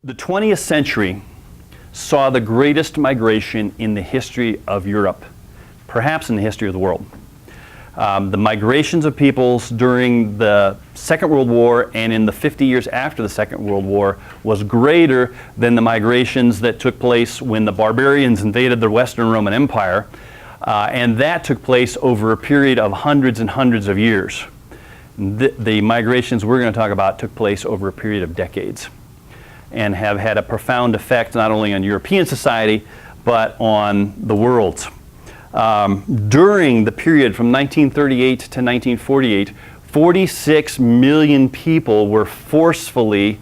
The 20th century saw the greatest migration in the history of Europe, perhaps in the history of the world. The migrations of peoples during the Second World War and in the 50 years after the Second World War was greater than the migrations that took place when the barbarians invaded the Western Roman Empire, and that took place over a period of hundreds and hundreds of years. The migrations we're going to talk about took place over a period of decades and have had a profound effect not only on European society, but on the world. During the period from 1938 to 1948, 46 million people were forcefully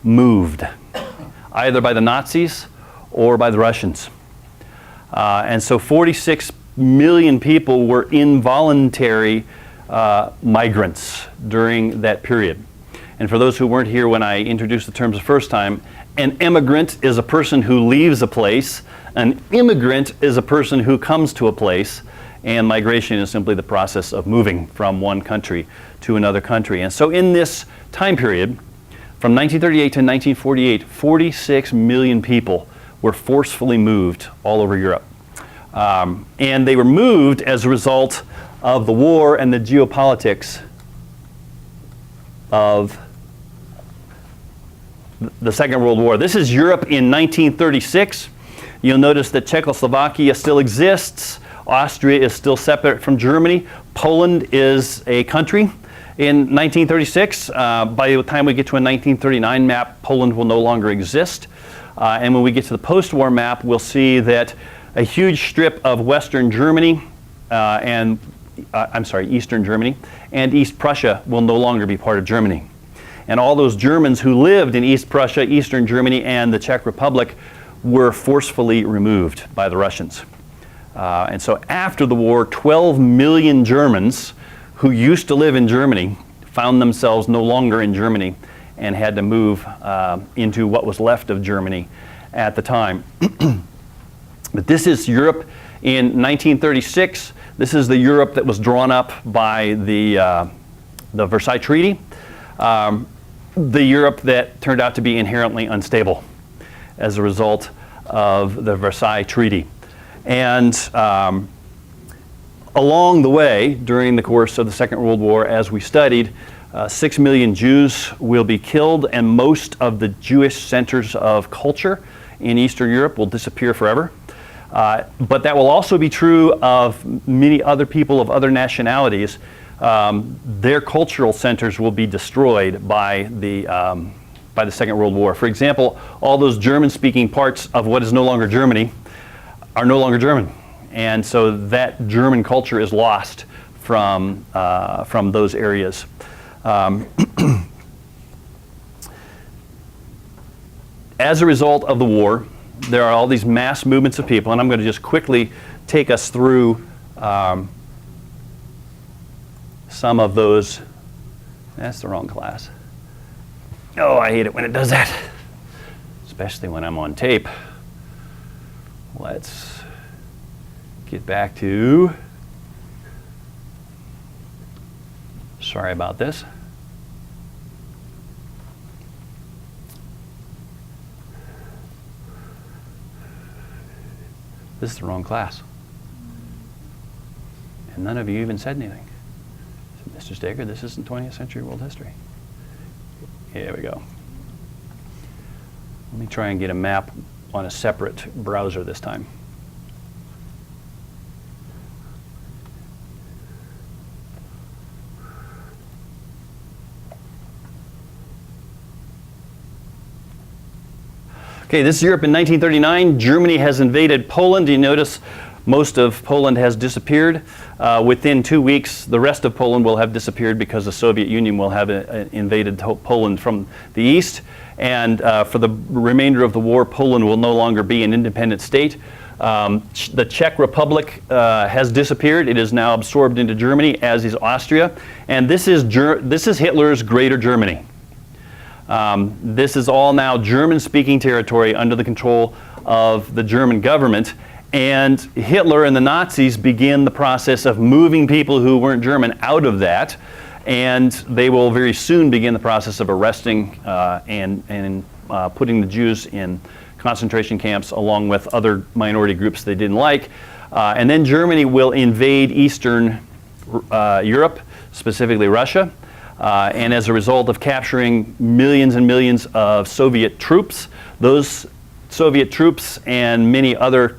moved, either by the Nazis or by the Russians. And so 46 million people were involuntary migrants during that period. And for those who weren't here when I introduced the terms the first time, an immigrant is a person who leaves a place. An immigrant is a person who comes to a place. And migration is simply the process of moving from one country to another country. And so in this time period, from 1938 to 1948, 46 million people were forcefully moved all over Europe. And they were moved as a result of the war and the geopolitics of the Second World War. This is Europe in 1936. You'll notice that Czechoslovakia still exists. Austria is still separate from Germany. Poland is a country in 1936. By the time we get to a 1939 map, Poland will no longer exist. And when we get to the post-war map, we'll see that a huge strip of Western Germany Eastern Germany and East Prussia will no longer be part of Germany. And all those Germans who lived in East Prussia, Eastern Germany, and the Czech Republic were forcefully removed by the Russians. And so after the war, 12 million Germans who used to live in Germany found themselves no longer in Germany and had to move into what was left of Germany at the time. But this is Europe in 1936. This is the Europe that was drawn up by the Versailles Treaty. The Europe that turned out to be inherently unstable as a result of the Versailles Treaty. And along the way, during the course of the Second World War, as we studied, 6 million Jews will be killed, and most of the Jewish centers of culture in Eastern Europe will disappear forever. But that will also be true of many other people of other nationalities. Their cultural centers will be destroyed by the Second World War. For example, all those German-speaking parts of what is no longer Germany are no longer German, and so that German culture is lost from those areas. As a result of the war, there are all these mass movements of people, and I'm going to just quickly take us through some of those. That's the wrong class. Oh, I hate it when it does that, especially when I'm on tape. Let's get back to, sorry about this. This is the wrong class. And none of you even said anything. Mr. Staker, this isn't 20th century world history. Here we go. Let me try and get a map on a separate browser this time. Okay, this is Europe in 1939. Germany has invaded Poland. You notice most of Poland has disappeared. Within 2 weeks, the rest of Poland will have disappeared because the Soviet Union will have invaded Poland from the east. And for the remainder of the war, Poland will no longer be an independent state. The Czech Republic has disappeared. It is now absorbed into Germany, as is Austria. And this is Hitler's Greater Germany. This is all now German-speaking territory under the control of the German government. And Hitler and the Nazis begin the process of moving people who weren't German out of that. And they will very soon begin the process of arresting and putting the Jews in concentration camps along with other minority groups they didn't like. And then Germany will invade Eastern Europe, specifically Russia. And as a result of capturing millions and millions of Soviet troops, those Soviet troops and many other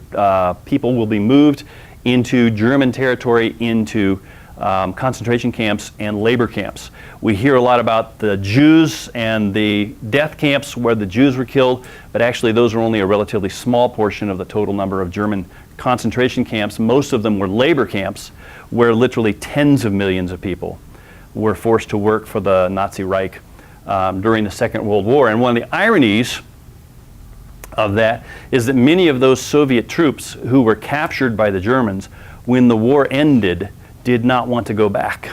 people will be moved into German territory, into concentration camps and labor camps. We hear a lot about the Jews and the death camps where the Jews were killed, but actually those are only a relatively small portion of the total number of German concentration camps. Most of them were labor camps where literally tens of millions of people were forced to work for the Nazi Reich during the Second World War. And one of the ironies of that is that many of those Soviet troops who were captured by the Germans when the war ended did not want to go back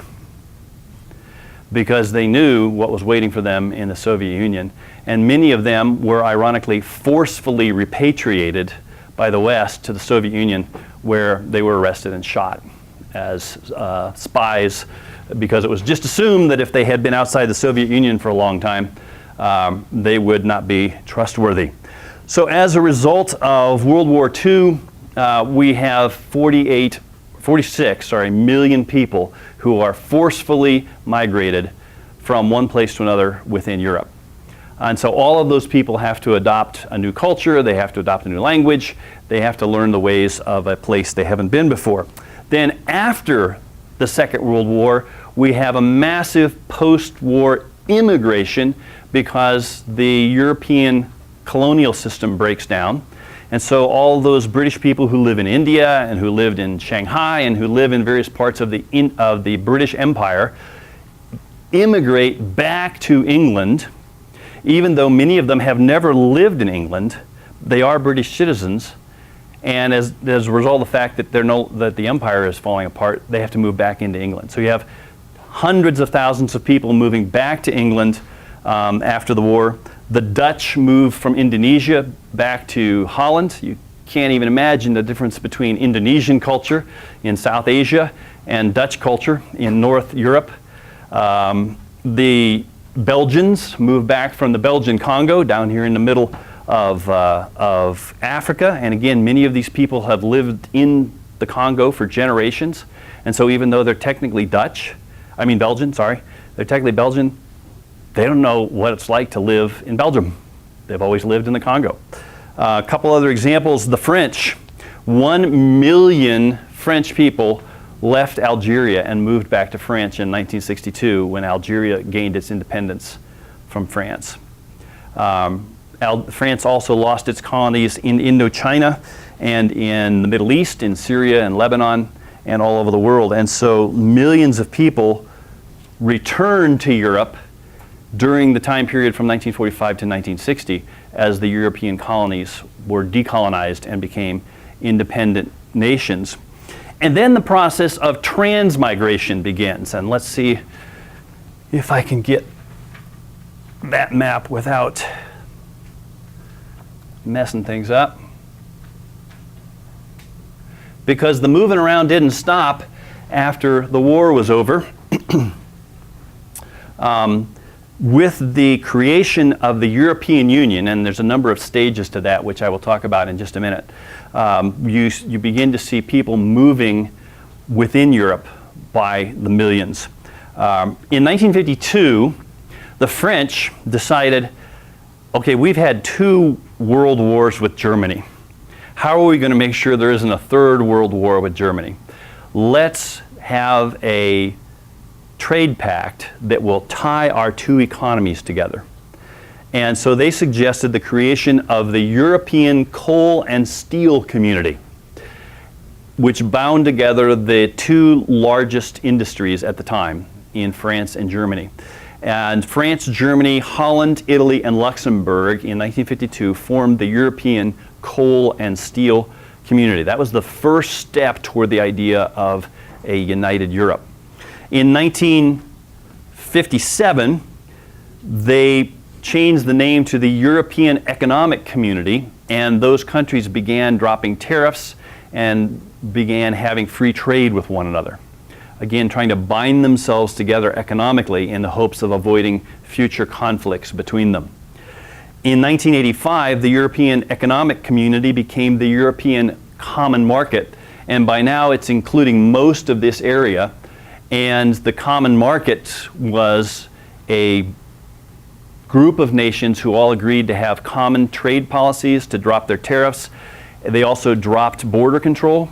because they knew what was waiting for them in the Soviet Union. And many of them were ironically forcefully repatriated by the West to the Soviet Union, where they were arrested and shot as spies, because it was just assumed that if they had been outside the Soviet Union for a long time, they would not be trustworthy. So as a result of World War II, we have 46 million people who are forcefully migrated from one place to another within Europe. And so all of those people have to adopt a new culture, they have to adopt a new language, they have to learn the ways of a place they haven't been before. Then after the Second World War, we have a massive post-war immigration because the European colonial system breaks down. And so all those British people who live in India and who lived in Shanghai and who live in various parts of the British Empire immigrate back to England. Even though many of them have never lived in England, they are British citizens. And as a result of the fact that that the empire is falling apart, they have to move back into England. So you have hundreds of thousands of people moving back to England after the war. The Dutch moved from Indonesia back to Holland. You can't even imagine the difference between Indonesian culture in South Asia and Dutch culture in North Europe. The Belgians moved back from the Belgian Congo down here in the middle of Africa. And again, many of these people have lived in the Congo for generations. And so even though they're technically Belgian, they're technically Belgian, they don't know what it's like to live in Belgium. They've always lived in the Congo. A couple other examples, the French. 1 million French people left Algeria and moved back to France in 1962 when Algeria gained its independence from France. France also lost its colonies in Indochina and in the Middle East, in Syria and Lebanon and all over the world. And so millions of people returned to Europe during the time period from 1945 to 1960 as the European colonies were decolonized and became independent nations. And then the process of transmigration begins. And let's see if I can get that map without messing things up. Because the moving around didn't stop after the war was over. With the creation of the European Union, and there's a number of stages to that, which I will talk about in just a minute, you begin to see people moving within Europe by the millions. In 1952, the French decided, okay, we've had 2 world wars with Germany. How are we going to make sure there isn't a 3rd world war with Germany? Let's have a trade pact that will tie our 2 economies together. And so they suggested the creation of the European Coal and Steel Community, which bound together the 2 largest industries at the time in France and Germany. And France, Germany, Holland, Italy, and Luxembourg in 1952 formed the European Coal and Steel Community. That was the first step toward the idea of a united Europe. In 1957, they changed the name to the European Economic Community, and those countries began dropping tariffs and began having free trade with one another. Again, trying to bind themselves together economically in the hopes of avoiding future conflicts between them. In 1985, the European Economic Community became the European Common Market, and by now it's including most of this area. And the Common Market was a group of nations who all agreed to have common trade policies, to drop their tariffs. They also dropped border control.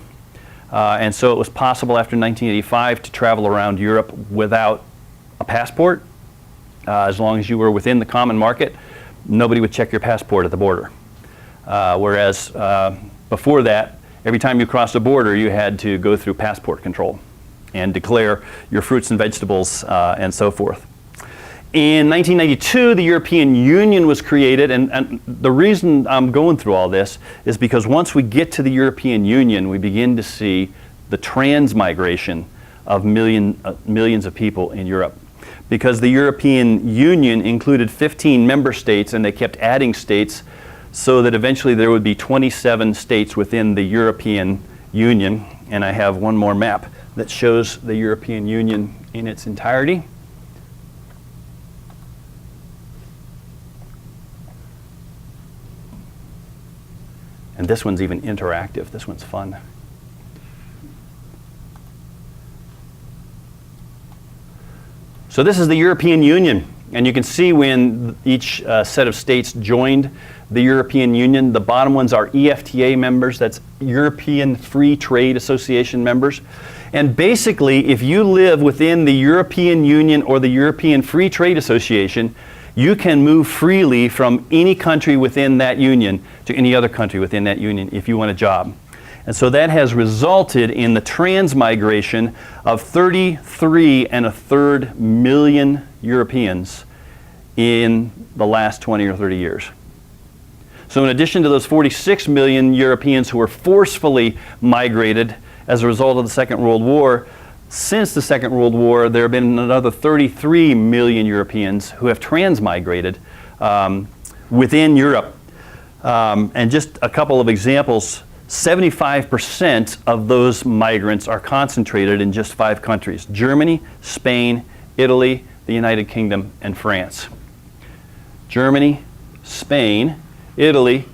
And so it was possible after 1985 to travel around Europe without a passport. As long as you were within the common market, nobody would check your passport at the border. Whereas before that, every time you crossed a border, you had to go through passport control and declare your fruits and vegetables and so forth. In 1992, the European Union was created, and the reason I'm going through all this is because once we get to the European Union, we begin to see the transmigration of millions of people in Europe. Because the European Union included 15 member states, and they kept adding states, so that eventually there would be 27 states within the European Union. And I have one more map that shows the European Union in its entirety. And this one's even interactive. This one's fun. So this is the European Union. And you can see when each set of states joined the European Union. The bottom ones are EFTA members. That's European Free Trade Association members. And basically, if you live within the European Union or the European Free Trade Association, you can move freely from any country within that union to any other country within that union if you want a job. And so that has resulted in the transmigration of 33.3 million Europeans in the last 20 or 30 years. So in addition to those 46 million Europeans who were forcefully migrated as a result of the Second World War, since the Second World War, there have been another 33 million Europeans who have transmigrated within Europe. And just a couple of examples, 75% of those migrants are concentrated in just 5 countries: Germany, Spain, Italy, the United Kingdom, and France. Germany, Spain, Italy,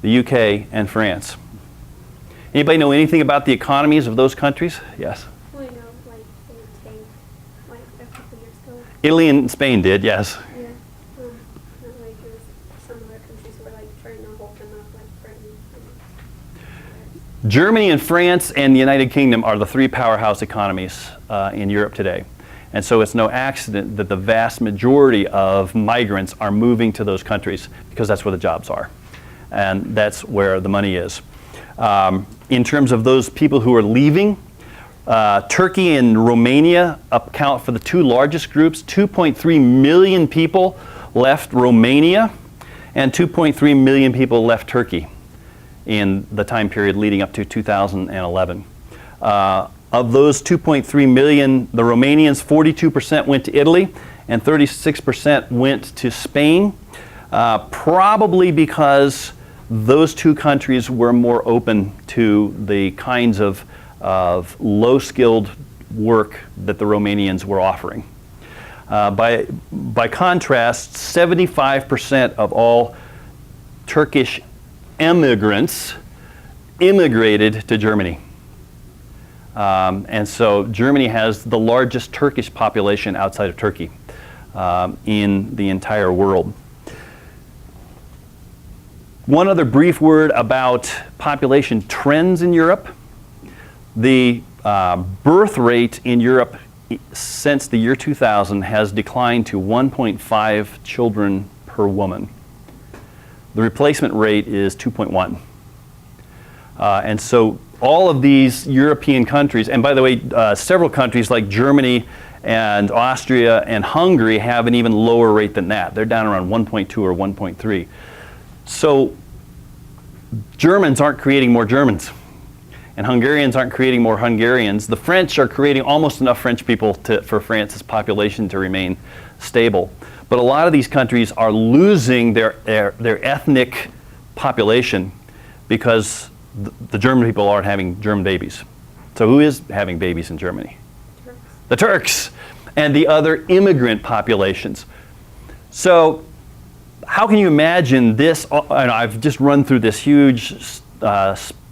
the UK, and France. Anybody know anything about the economies of those countries? Yes. Italy and Spain did, yes. Yeah. Like some other countries were like trying to hold them up, like Britain. Germany and France and the United Kingdom are the 3 powerhouse economies in Europe today. And so it's no accident that the vast majority of migrants are moving to those countries, because that's where the jobs are. And that's where the money is. In terms of those people who are leaving, Turkey and Romania account for the 2 largest groups. 2.3 million people left Romania, and 2.3 million people left Turkey in the time period leading up to 2011. Of those 2.3 million, the Romanians, 42% went to Italy, and 36% went to Spain, probably because those 2 countries were more open to the kinds of low-skilled work that the Romanians were offering. By contrast, 75% of all Turkish immigrants immigrated to Germany. And so Germany has the largest Turkish population outside of Turkey in the entire world. One other brief word about population trends in Europe. The birth rate in Europe since the year 2000 has declined to 1.5 children per woman. The replacement rate is 2.1. And so all of these European countries, and by the way, several countries like Germany and Austria and Hungary have an even lower rate than that. They're down around 1.2 or 1.3. So Germans aren't creating more Germans, and Hungarians aren't creating more Hungarians. The French are creating almost enough French people for France's population to remain stable. But a lot of these countries are losing their ethnic population because the German people aren't having German babies. So who is having babies in Germany? Turks. The Turks and the other immigrant populations. So how can you imagine this? And I've just run through this huge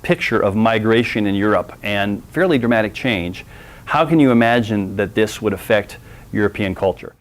picture of migration in Europe and fairly dramatic change. How can you imagine that this would affect European culture?